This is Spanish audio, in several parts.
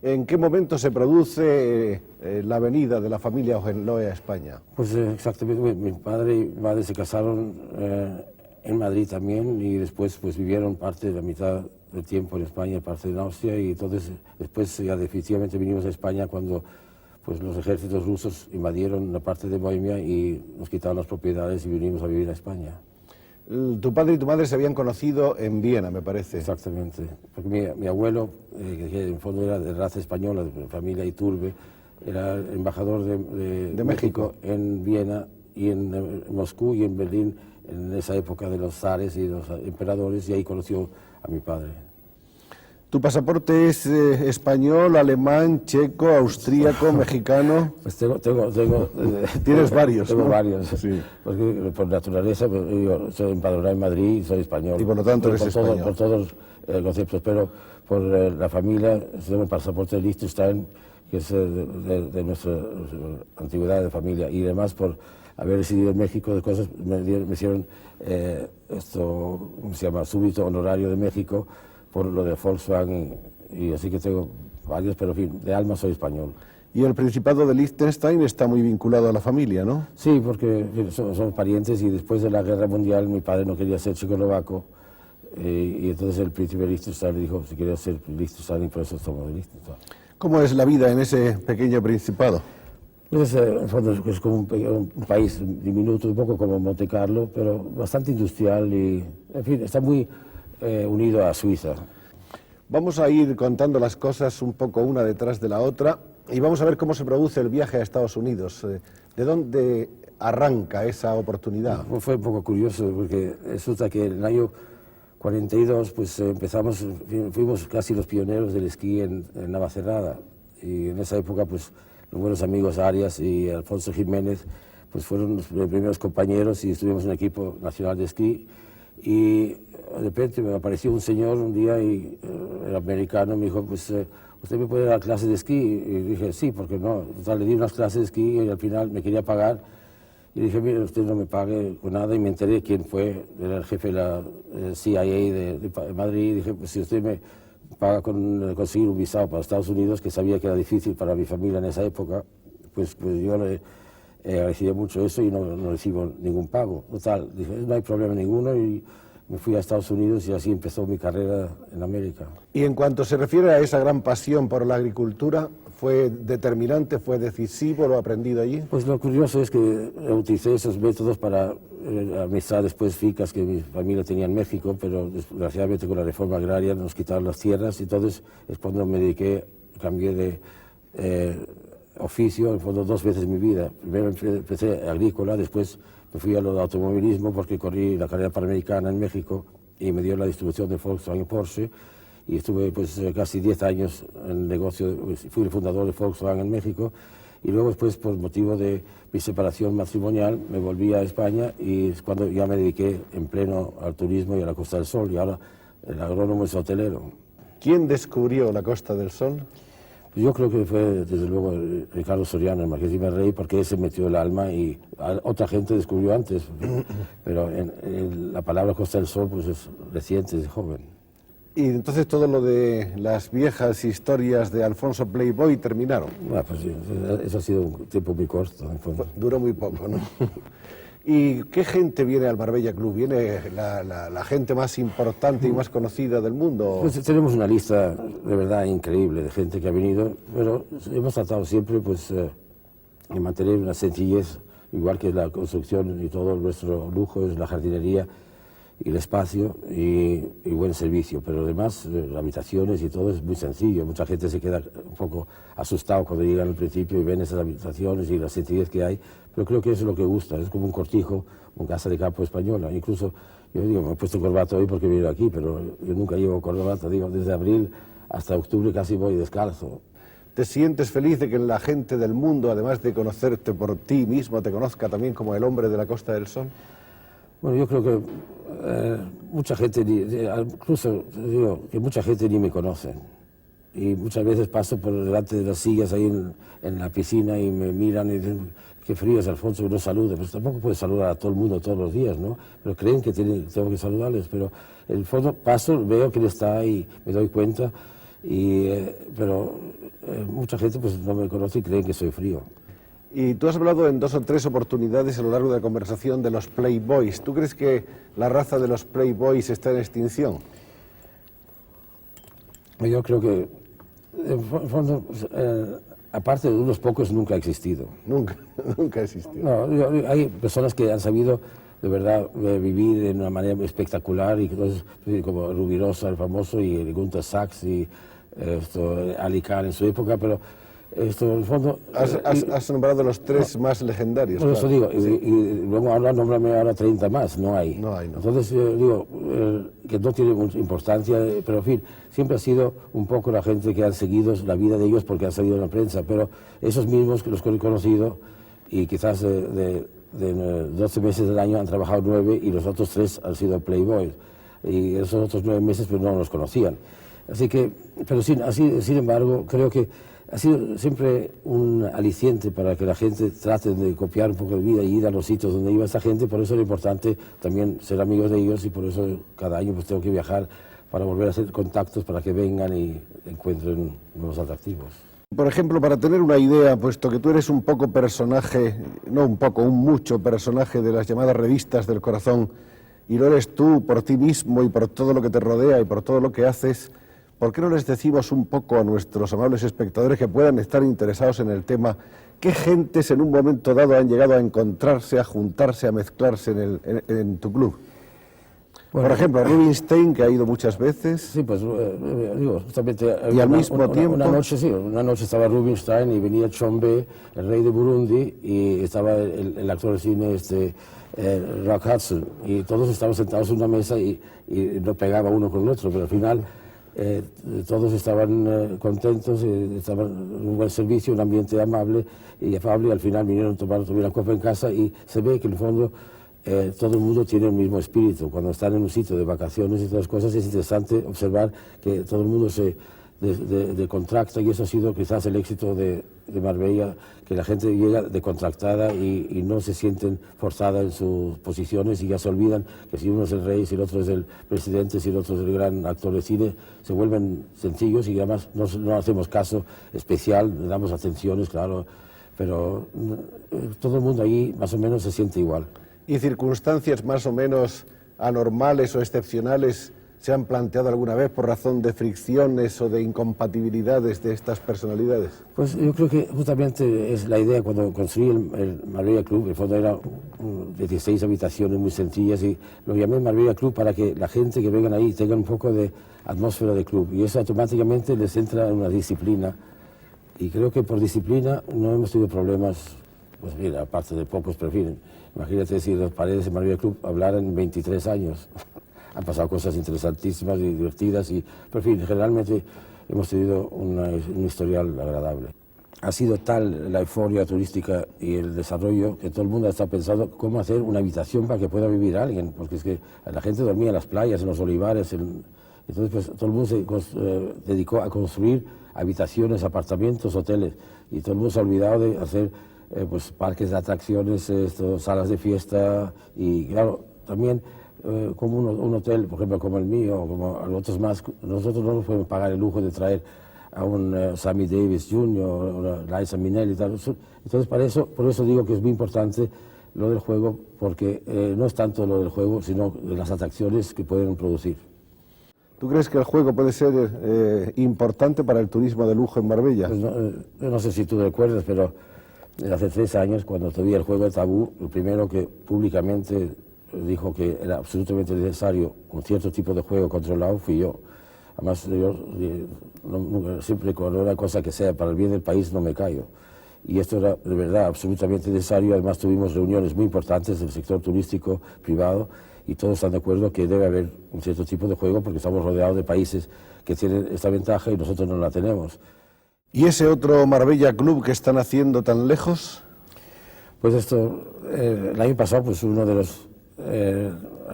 ¿En qué momento se produce la venida de la familia Hohenlohe a España? Pues exactamente, mi padre y madre se casaron en Madrid también y después pues vivieron parte de la mitad del tiempo en España, parte en Austria, y entonces después ya definitivamente vinimos a España cuando pues los ejércitos rusos invadieron la parte de Bohemia y nos quitaron las propiedades y vinimos a vivir a España. Tu padre y tu madre se habían conocido en Viena, me parece. Exactamente, porque mi abuelo, que en el fondo era de raza española, de familia Iturbe, era embajador de México en Viena y en Moscú y en Berlín en esa época de los zares y los emperadores, y ahí conoció a mi padre. ¿Tu pasaporte es español, alemán, checo, austríaco, mexicano? Pues tengo Tienes varios, tengo ¿no? varios, Sí. Porque por naturaleza pues, yo soy empadronado en Madrid y soy español. Y por lo tanto eres español. Por todos los conceptos, pero por la familia tengo el pasaporte de Liechtenstein, que es de nuestra antigüedad de familia, y además por haber residido en México, de cosas me hicieron esto, ¿cómo se llama?, súbito honorario de México, por lo de Volkswagen, y así que tengo varios, pero en fin, de alma soy español. Y el Principado de Liechtenstein está muy vinculado a la familia, ¿no? Sí, porque somos parientes, y después de la Guerra Mundial mi padre no quería ser checoslovaco, y entonces el príncipe de Liechtenstein le dijo si quería ser Liechtenstein, y por eso somos de Liechtenstein. ¿Cómo es la vida en ese pequeño principado? Pues en el fondo es como un país diminuto, un poco como Monte Carlo, pero bastante industrial y, en fin, está muy unido a Suiza. Vamos a ir contando las cosas un poco una detrás de la otra y vamos a ver cómo se produce el viaje a Estados Unidos. ¿De dónde arranca esa oportunidad? Fue un poco curioso porque resulta que en el año 42 pues empezamos, fuimos casi los pioneros del esquí en Navacerrada, y en esa época pues los buenos amigos Arias y Alfonso Jiménez pues fueron los primeros compañeros y estuvimos en un equipo nacional de esquí, y de repente me apareció un señor un día y el americano me dijo, pues ¿usted me puede dar clases de esquí? Y dije, sí, porque no. Entonces, le di unas clases de esquí y al final me quería pagar. Y dije, mire, usted no me pague con nada, y me enteré quién fue, era el jefe de la CIA de Madrid, y dije, pues si usted me paga con conseguir un visado para Estados Unidos, que sabía que era difícil para mi familia en esa época, pues yo le agradecía mucho eso y no recibo ningún pago. Total, dije, no hay problema ninguno, y me fui a Estados Unidos y así empezó mi carrera en América. Y en cuanto se refiere a esa gran pasión por la agricultura, ¿fue determinante, fue decisivo lo aprendido allí? Pues lo curioso es que utilicé esos métodos para administrar después fincas que mi familia tenía en México, pero desgraciadamente con la reforma agraria nos quitaron las tierras, y entonces es cuando me dediqué, cambié de oficio, en fondo 2 veces en mi vida. Primero empecé agrícola, después me fui a lo de automovilismo porque corrí la carrera panamericana en México y me dio la distribución de Volkswagen y Porsche, y estuve pues casi 10 años en el negocio, fui el fundador de Volkswagen en México, y luego después por motivo de mi separación matrimonial me volví a España, y es cuando ya me dediqué en pleno al turismo y a la Costa del Sol, y ahora el agrónomo es hotelero. ¿Quién descubrió la Costa del Sol? Yo creo que fue, desde luego, Ricardo Soriano, el Marqués de Rey, porque él se metió el alma, y otra gente descubrió antes, pero la palabra Costa del Sol pues es reciente, es joven. Y entonces todo lo de las viejas historias de Alfonso Playboy terminaron. Bueno, pues sí, eso ha sido un tiempo muy corto. Duró muy poco, ¿no? ¿Y qué gente viene al Marbella Club? ¿Viene la gente más importante y más conocida del mundo? Pues tenemos una lista de verdad increíble de gente que ha venido, pero hemos tratado siempre pues, de mantener una sencillez, igual que la construcción y todo nuestro lujo es la jardinería y el espacio y buen servicio, pero además las habitaciones y todo es muy sencillo. Mucha gente se queda un poco asustado cuando llegan al principio y ven esas habitaciones y la sencillez que hay, pero creo que eso es lo que gusta, es como un cortijo, una casa de campo española. Incluso yo digo, me he puesto corbata hoy porque he venido aquí, pero yo nunca llevo corbata, digo, desde abril hasta octubre casi voy descalzo. ¿Te sientes feliz de que la gente del mundo, además de conocerte por ti mismo, te conozca también como el hombre de la Costa del Sol? Bueno, yo creo que mucha gente, incluso digo que mucha gente ni me conoce, y muchas veces paso por delante de las sillas ahí en la piscina y me miran y dicen, qué frío es Alfonso, que no saluda. Pues tampoco puedes saludar a todo el mundo todos los días, ¿no? Pero creen que tengo que saludarles, pero en el fondo paso, veo que él está ahí, me doy cuenta, pero mucha gente pues no me conoce y creen que soy frío. Y tú has hablado en 2 o 3 oportunidades a lo largo de la conversación de los Playboys. ¿Tú crees que la raza de los Playboys está en extinción? Yo creo que, en fondo, aparte de unos pocos, nunca ha existido. Nunca ha existido. No, hay personas que han sabido de verdad vivir de una manera espectacular, y como Rubirosa, el famoso, y Gunther Sachs, y Ali Khan en su época, pero en el fondo... Has nombrado los 3 más legendarios. Por claro. eso digo, Sí. y luego ahora nómbrame ahora 30 más, no hay. No hay, no. Entonces digo, que no tiene mucha importancia, pero en fin, siempre ha sido un poco la gente que han seguido la vida de ellos porque han salido en la prensa, pero esos mismos que los he conocido, y quizás de 12 meses del año han trabajado 9 y los otros 3 han sido Playboys, y esos otros 9 meses pues no los conocían. Así que, pero sin embargo, creo que ha sido siempre un aliciente para que la gente trate de copiar un poco de vida y ir a los sitios donde iba esta gente. Por eso era importante también ser amigos de ellos, y por eso cada año pues tengo que viajar para volver a hacer contactos, para que vengan y encuentren nuevos atractivos. Por ejemplo, para tener una idea, puesto que tú eres un poco personaje, no un poco, un mucho personaje de las llamadas revistas del corazón, y lo eres tú por ti mismo y por todo lo que te rodea y por todo lo que haces, ¿por qué no les decimos un poco a nuestros amables espectadores que puedan estar interesados en el tema, qué gentes en un momento dado han llegado a encontrarse, a juntarse, a mezclarse en tu club? Bueno, por ejemplo, Rubinstein, que ha ido muchas veces. Sí, pues digo, justamente... Y al mismo tiempo... Una noche estaba Rubinstein y venía Chombe, el rey de Burundi, y estaba el actor de cine Rock Hudson, y todos estábamos sentados en una mesa y no pegaba uno con el otro, pero al final todos estaban contentos, estaban en un buen servicio, un ambiente amable y afable, y al final vinieron a tomar una copa en casa, y se ve que en el fondo todo el mundo tiene el mismo espíritu. Cuando están en un sitio de vacaciones y todas las cosas, es interesante observar que todo el mundo se contracta, y eso ha sido quizás el éxito de Marbella, que la gente llega decontractada y no se sienten forzada en sus posiciones, y ya se olvidan que si uno es el rey, si el otro es el presidente, si el otro es el gran actor de cine, se vuelven sencillos, y además no hacemos caso especial, le damos atenciones, claro, pero todo el mundo ahí más o menos se siente igual. ¿Y circunstancias más o menos anormales o excepcionales se han planteado alguna vez por razón de fricciones o de incompatibilidades de estas personalidades? Pues yo creo que justamente es la idea cuando construí el Marbella Club. En el fondo era de 16 habitaciones muy sencillas, y lo llamé Marbella Club para que la gente que vengan ahí tenga un poco de atmósfera de club, y eso automáticamente les entra en una disciplina, y creo que por disciplina no hemos tenido problemas, pues mira, aparte de pocos, pero en fin, imagínate si las paredes de Marbella Club hablaran 23 años. Han pasado cosas interesantísimas y divertidas, pero en fin, generalmente hemos tenido un historial agradable. Ha sido tal la euforia turística y el desarrollo que todo el mundo está pensando cómo hacer una habitación para que pueda vivir alguien, porque es que la gente dormía en las playas, en los olivares, entonces pues todo el mundo se dedicó a construir habitaciones, apartamentos, hoteles, y todo el mundo se ha olvidado de hacer pues parques de atracciones, salas de fiesta, y claro, también como un hotel, por ejemplo, como el mío, o como otros más, nosotros no nos podemos pagar el lujo de traer a un Sammy Davis Jr. o una Liza Minnelli y tal. Entonces, por eso digo que es muy importante lo del juego, porque no es tanto lo del juego, sino las atracciones que pueden producir. ¿Tú crees que el juego puede ser importante para el turismo de lujo en Marbella? Pues no sé si tú recuerdas, pero hace 3 años, cuando todavía el juego era tabú, lo primero que públicamente dijo que era absolutamente necesario un cierto tipo de juego controlado fui yo. Además, yo siempre con una cosa que sea para el bien del país no me callo. Y esto era de verdad absolutamente necesario. Además, tuvimos reuniones muy importantes del sector turístico privado, y todos están de acuerdo que debe haber un cierto tipo de juego, porque estamos rodeados de países que tienen esta ventaja y nosotros no la tenemos. ¿Y ese otro Marbella Club que están haciendo tan lejos? Pues el año pasado, pues uno de los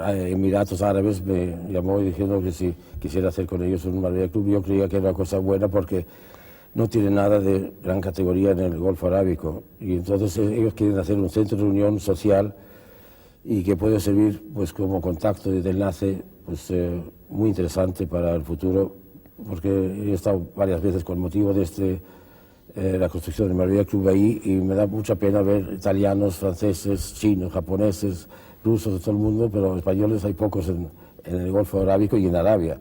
Emiratos Árabes me llamó diciendo que si quisiera hacer con ellos un Marbella Club. Yo creía que era una cosa buena porque no tiene nada de gran categoría en el Golfo Arábico, y entonces ellos quieren hacer un centro de reunión social y que puede servir pues como contacto de enlace pues muy interesante para el futuro, porque he estado varias veces con motivo de la construcción del Marbella Club ahí, y me da mucha pena ver italianos, franceses, chinos, japoneses, rusos, de todo el mundo, pero españoles hay pocos en el Golfo Arábico y en Arabia.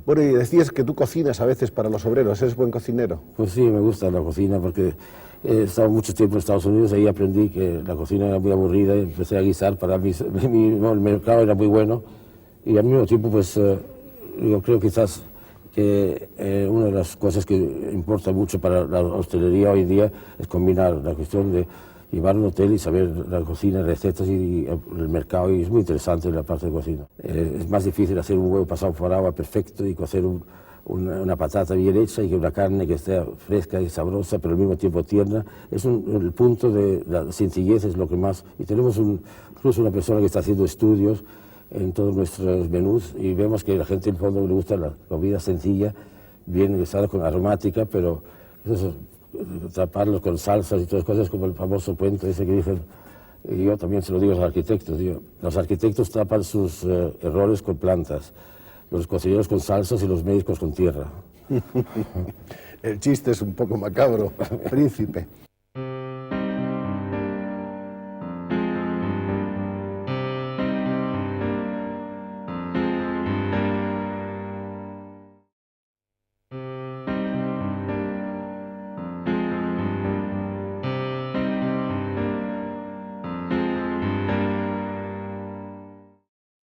Bueno, y decías que tú cocinas a veces para los obreros, ¿eres buen cocinero? Pues sí, me gusta la cocina porque he estado mucho tiempo en Estados Unidos, ahí aprendí que la cocina era muy aburrida y empecé a guisar. Para mí el mercado era muy bueno, y al mismo tiempo pues yo creo quizás que una de las cosas que importa mucho para la hostelería hoy en día es combinar la cuestión de llevar un hotel y saber la cocina, recetas y el mercado, y es muy interesante la parte de cocina. Es más difícil hacer un huevo pasado por agua perfecto y hacer una patata bien hecha y que una carne que esté fresca y sabrosa, pero al mismo tiempo tierna. El punto de la sencillez es lo que más... Y tenemos incluso una persona que está haciendo estudios en todos nuestros menús, y vemos que a la gente en el fondo le gusta la comida sencilla, bien guisada, con aromática, pero eso, taparlos con salsas y todas cosas, como el famoso cuento ese que dicen, y yo también se lo digo a los arquitectos, los arquitectos tapan sus errores con plantas, los cocineros con salsas y los médicos con tierra. El chiste es un poco macabro, príncipe.